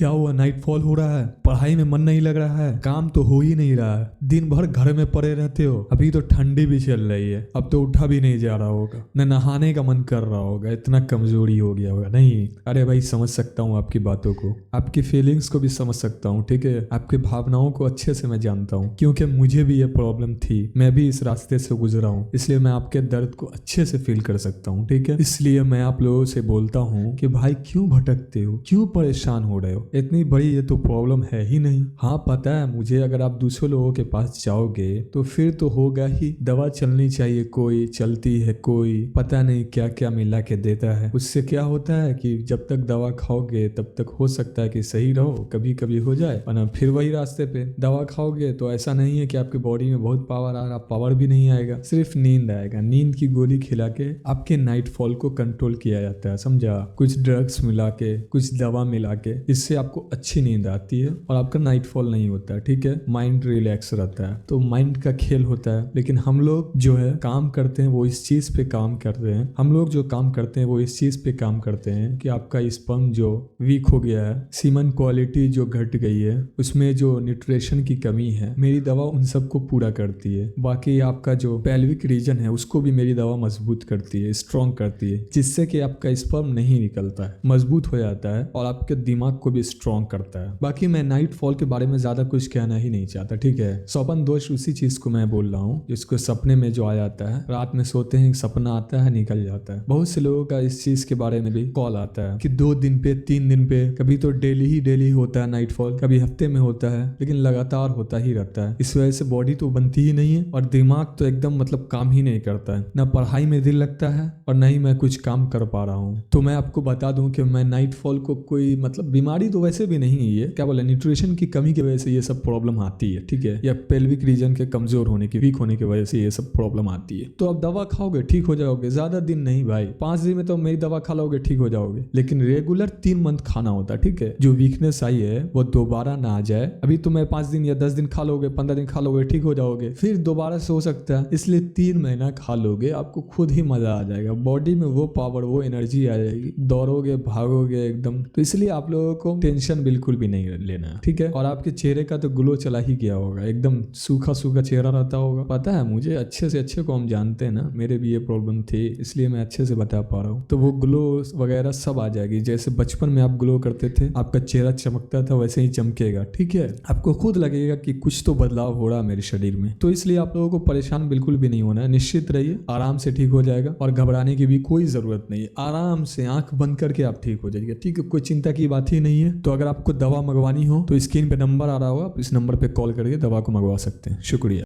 क्या हुआ, नाइटफॉल हो रहा है? पढ़ाई में मन नहीं लग रहा है? काम तो हो ही नहीं रहा है, दिन भर घर में पड़े रहते हो। अभी तो ठंडी भी चल रही है, अब तो उठा भी नहीं जा रहा होगा, न नहाने का मन कर रहा होगा, इतना कमजोरी हो गया होगा। नहीं, अरे भाई समझ सकता हूँ आपकी बातों को, आपकी फीलिंग्स को भी समझ सकता हूँ, ठीक है। आपके भावनाओं को अच्छे से मैं जानता हूँ, क्योंकि मुझे भी ये प्रॉब्लम थी, मैं भी इस रास्ते से गुजरा हूँ, इसलिए मैं आपके दर्द को अच्छे से फील कर सकता हूँ, ठीक है। इसलिए मैं आप लोगों से बोलता हूँ कि भाई क्यों भटकते हो, क्यों परेशान हो रहे हो? इतनी बड़ी ये तो प्रॉब्लम है ही नहीं। हाँ पता है मुझे, अगर आप दूसरे लोगों के पास जाओगे तो फिर तो होगा ही, दवा चलनी चाहिए, कोई चलती है, कोई पता नहीं क्या क्या मिला के देता है। उससे क्या होता है कि जब तक दवा खाओगे तब तक हो सकता है कि सही रहो, कभी कभी हो जाए, वरना फिर वही रास्ते पे। दवा खाओगे तो ऐसा नहीं है कि आपके बॉडी में बहुत पावर आ रहा, पावर भी नहीं आएगा, सिर्फ नींद आएगा। नींद की गोली खिला के आपके नाइटफॉल को कंट्रोल किया जाता है, समझा? कुछ ड्रग्स मिला के, कुछ दवा मिला के, इससे आपको अच्छी नींद आती है और आपका नाइटफॉल नहीं होता है, ठीक है। माइंड रिलैक्स रहता है, तो माइंड का खेल होता है। लेकिन हम लोग जो है काम करते हैं वो इस चीज पे काम करते हैं, हम लोग जो काम करते हैं वो इस चीज पे काम करते हैं कि आपका स्पर्म जो वीक हो गया है, सीमन क्वालिटी जो घट गई है, उसमें जो न्यूट्रिशन की कमी है, मेरी दवा उन सबको पूरा करती है। बाकी आपका जो पेल्विक रीजन है उसको भी मेरी दवा मजबूत करती है, स्ट्रॉन्ग करती है, जिससे कि आपका स्पर्म नहीं निकलता है, मजबूत हो जाता है और आपके दिमाग को भी स्ट्रॉन्ग करता है। बाकी मैं नाइटफॉल के बारे में ज्यादा कुछ कहना ही नहीं चाहता, ठीक है। स्वप्न दोष उसी चीज को मैं बोल रहा हूँ जिसको सपने में जो आ जाता है, रात में सोते हैं सपना आता है, निकल जाता है। बहुत से लोगों का इस चीज के बारे में भी कॉल आता है कि 2 दिन पे, 3 दिन पे, कभी तो डेली होता है नाइटफॉल, कभी हफ्ते में होता है, लेकिन लगातार होता ही रहता है। इस वजह से बॉडी तो बनती ही नहीं है और दिमाग तो एकदम मतलब काम ही नहीं करता है, ना पढ़ाई में दिल लगता है और ना ही मैं कुछ काम कर पा रहा हूँ। तो मैं आपको बता दूं कि मैं नाइटफॉल को कोई मतलब बीमारी तो वैसे भी नहीं है, ये क्या बोले, न्यूट्रिशन की कमी की वजह से ये सब प्रॉब्लम आती है, ठीक है, या पेल्विक रीजन के कमजोर होने की, वीक होने की वजह से ये सब प्रॉब्लम आती है। तो आप दवा खाओगे ठीक हो जाओगे, ज्यादा दिन नहीं भाई, 5 दिन में तो मेरी दवा खा लोगे ठीक हो जाओगे, लेकिन रेगुलर 3 मंथ खाना होता है, ठीक है। जो वीकनेस आई है वो दोबारा ना आ जाए। अभी तो मैं 5 दिन या 10 दिन खा लोगे, 15 दिन खा लोगे, ठीक हो जाओगे, फिर दोबारा से हो सकता है, इसलिए 3 महीना खा लोगे, आपको खुद ही मजा आ जाएगा, बॉडी में वो पावर, वो एनर्जी आ जाएगी, दौड़ोगे, भागोगे एकदम। तो इसलिए आप लोगों को टेंशन बिल्कुल भी नहीं लेना, ठीक है। और आपके चेहरे का तो ग्लो चला ही गया होगा, एकदम सूखा सूखा चेहरा रहता होगा, पता है मुझे, अच्छे से अच्छे को हम जानते हैं ना, मेरे भी ये प्रॉब्लम थी, इसलिए मैं अच्छे से बता पा रहा हूँ। तो वो ग्लो वगैरह सब आ जाएगी, जैसे बचपन में आप ग्लो करते थे, आपका चेहरा चमकता था, वैसे ही चमकेगा, ठीक है। आपको खुद लगेगा कि कुछ तो बदलाव हो रहा है मेरे शरीर में। तो इसलिए आप लोगों को परेशान बिल्कुल भी नहीं होना है, निश्चित रहिए, आराम से ठीक हो जाएगा और घबराने की भी कोई जरूरत नहीं है। आराम से आंख बंद करके आप ठीक हो जाइए, ठीक है, कोई चिंता की बात ही नहीं है। तो अगर आपको दवा मंगवानी हो तो स्क्रीन पे नंबर आ रहा होगा, आप इस नंबर पे कॉल करके दवा को मंगवा सकते हैं। शुक्रिया।